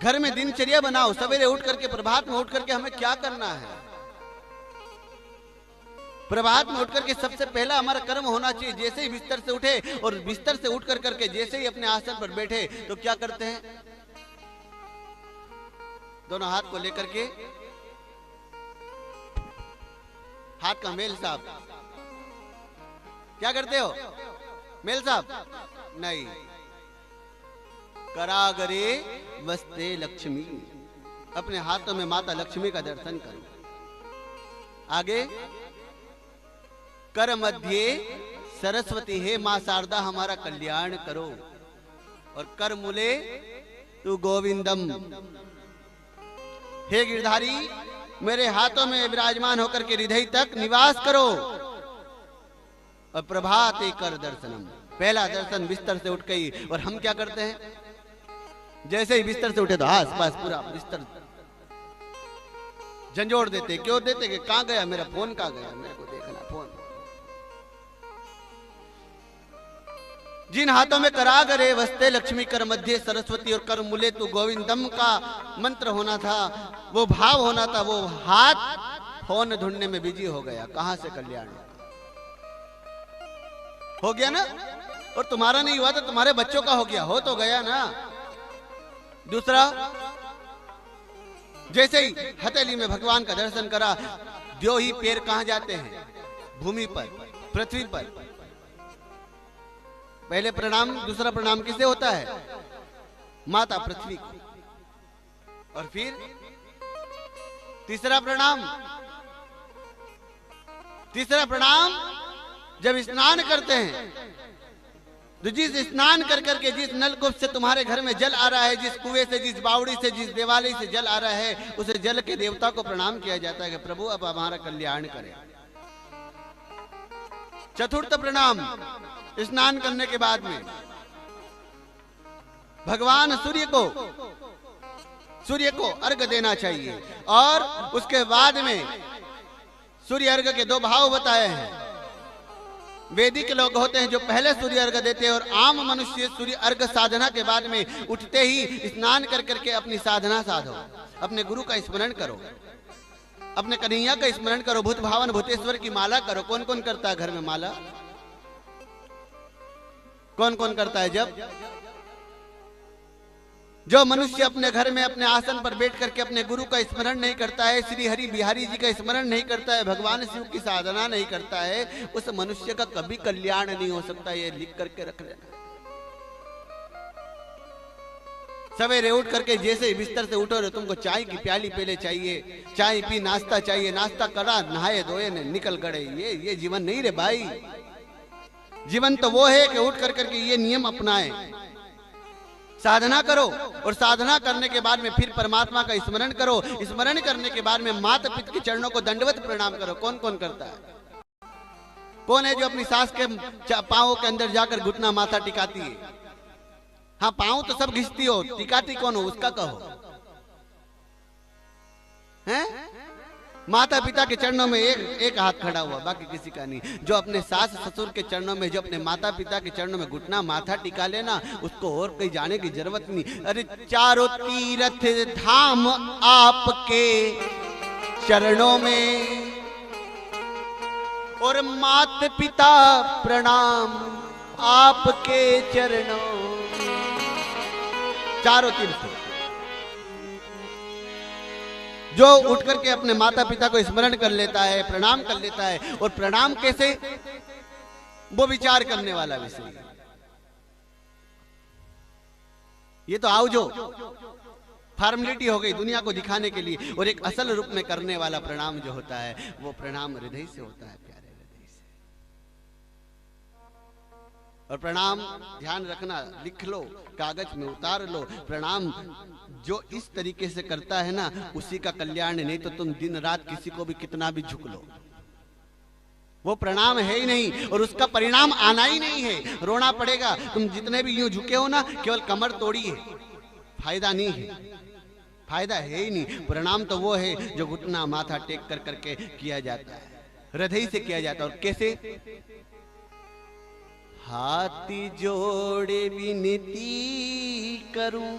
घर में दिनचर्या बनाओ, सवेरे उठ करके, प्रभात में उठ करके हमें क्या करना है। प्रभात में उठ करके सबसे पहला हमारा कर्म होना चाहिए, जैसे ही बिस्तर से उठे और बिस्तर से उठ करके जैसे ही अपने आसन पर बैठे तो क्या करते हैं, दोनों हाथ को लेकर के, हाथ का मेल साहब, क्या करते हो मेल साहब? नहीं, करागरे वस्ते लक्ष्मी, अपने हाथों में माता लक्ष्मी का दर्शन करो। आगे, कर मध्य सरस्वती, हे मां शारदा हमारा कल्याण करो। और कर मूले तू गोविंदम, हे गिरधारी मेरे हाथों में विराजमान होकर के हृदय तक निवास करो। और प्रभाते कर दर्शनम, पहला दर्शन बिस्तर से उठ गई। और हम क्या करते हैं, जैसे ही बिस्तर से उठे तो आस पास पूरा बिस्तर झंझोड़ देते। क्यों देते कि कहां गया मेरा फोन, कहां गया, मेरे को देखना फोन। जिन हाथों में करागरे वस्ते लक्ष्मी, कर मध्य सरस्वती और कर मूले तू गोविंदम का मंत्र होना था, वो भाव होना था, वो हाथ फोन ढूंढने में बिजी हो गया। कहां से कल्याण हो गया ना। और तुम्हारा नहीं हुआ तो तुम्हारे बच्चों का हो गया, हो तो गया ना। दूसरा, जैसे ही हथेली में भगवान का दर्शन करा, जो ही पैर कहां जाते हैं, भूमि पर, पृथ्वी पर। पहले प्रणाम, दूसरा प्रणाम किसे होता है, माता पृथ्वी को। और फिर तीसरा प्रणाम, तीसरा प्रणाम जब स्नान करते हैं तो जिस स्नान कर करके, जिस नलकूप से तुम्हारे घर में जल आ रहा है, जिस कुएं से, जिस बावड़ी से, जिस देवालय से जल आ रहा है, उसे जल के देवता को प्रणाम किया जाता है कि प्रभु अब हमारा कल्याण करें। चतुर्थ प्रणाम, स्नान करने के बाद में भगवान सूर्य को अर्घ देना चाहिए। और उसके बाद में सूर्य अर्घ के दो भाव बताए हैं। वैदिक लोग होते हैं जो पहले सूर्य अर्घ देते हैं, और आम मनुष्य सूर्य अर्घ साधना के बाद में उठते ही स्नान कर करके अपनी साधना साधो, अपने गुरु का स्मरण करो, अपने कन्हैया का स्मरण करो, भूत भावन भूतेश्वर की माला करो। कौन कौन करता है घर में माला, कौन कौन करता है? जो मनुष्य अपने घर में अपने आसन पर बैठ करके अपने गुरु का स्मरण नहीं करता है, श्री हरि बिहारी जी का स्मरण नहीं करता है, भगवान शिव की साधना नहीं करता है, उस मनुष्य का कभी कल्याण नहीं हो सकता। ये लिख करके रख लेना। सवेरे उठ करके जैसे ही बिस्तर से उठो, तुमको चाय की प्याली पहले चाहिए, चाय पी, नाश्ता चाहिए, नाश्ता करा, नहाए धोए ने निकल गए। ये जीवन नहीं रे भाई। जीवन तो वो है कि उठ कर करके ये नियम अपनाए, साधना करो, और साधना करने के बाद में फिर परमात्मा का स्मरण करो। स्मरण करने के बाद में माता पिता के चरणों को दंडवत प्रणाम करो। कौन कौन करता है? कौन है जो अपनी सास के पांवों के अंदर जाकर घुटना माथा टिकाती है? हाँ, पांव तो सब घिसती हो, टिकाती कौन हो उसका कहो। हैं? माता पिता के चरणों में एक हाथ खड़ा हुआ, बाकी किसी का नहीं। जो अपने सास ससुर के चरणों में, जो अपने माता पिता के चरणों में घुटना माथा टिका लेना, उसको और कहीं जाने की जरूरत नहीं। अरे चारों तीर्थ धाम आपके चरणों में, और माता पिता प्रणाम आपके चरणों। चारों तीर्थ जो उठ करके अपने माता पिता को स्मरण कर लेता है, प्रणाम कर लेता है। और प्रणाम कैसे, वो विचार करने वाला विषय। ये तो आओ जो फॉर्मेलिटी हो गई दुनिया को दिखाने के लिए, और एक असल रूप में करने वाला प्रणाम जो होता है, वो प्रणाम हृदय से होता है, प्यारे हृदय से। और प्रणाम ध्यान रखना, लिख लो, कागज में उतार लो। प्रणाम जो इस तरीके से करता है ना, उसी का कल्याण। नहीं तो तुम दिन रात किसी को भी कितना भी झुक लो, वो प्रणाम है ही नहीं, और उसका परिणाम आना ही नहीं है। रोना पड़ेगा। तुम जितने भी यूं झुके हो ना, केवल कमर तोड़ी है, फायदा नहीं है, फायदा है ही नहीं। प्रणाम तो वो है जो घुटना माथा टेक कर करके किया जाता है, हृदय से किया जाता है। और कैसे? हाथी जोड़े विनती करूं।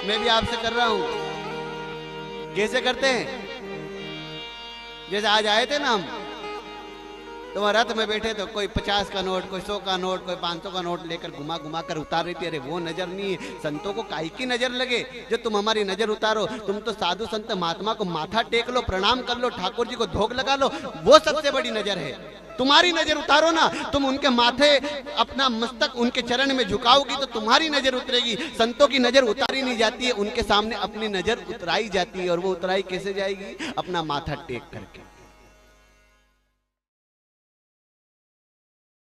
मैं भी आपसे कर रहा हूं। कैसे करते हैं? जैसे आज आए थे ना हम, तो रथ में बैठे तो कोई 50 का नोट, कोई 100 का नोट, कोई 500 का नोट लेकर घुमा घुमा कर उतार रही थी। अरे वो नजर नहीं है। संतों को काहे की नजर लगे जो तुम हमारी नजर उतारो? तुम तो साधु संत महात्मा को माथा टेक लो, प्रणाम कर लो, ठाकुर जी को धोख लगा लो, वो सबसे बड़ी नजर है। तुम्हारी नजर उतारो ना, तुम उनके माथे अपना मस्तक उनके चरण में झुकाओगी तो तुम्हारी नजर उतरेगी। संतों की नजर उतारी नहीं जाती है, उनके सामने अपनी नजर उतराई जाती है। और वो उतराई कैसे जाएगी? अपना माथा टेक करके।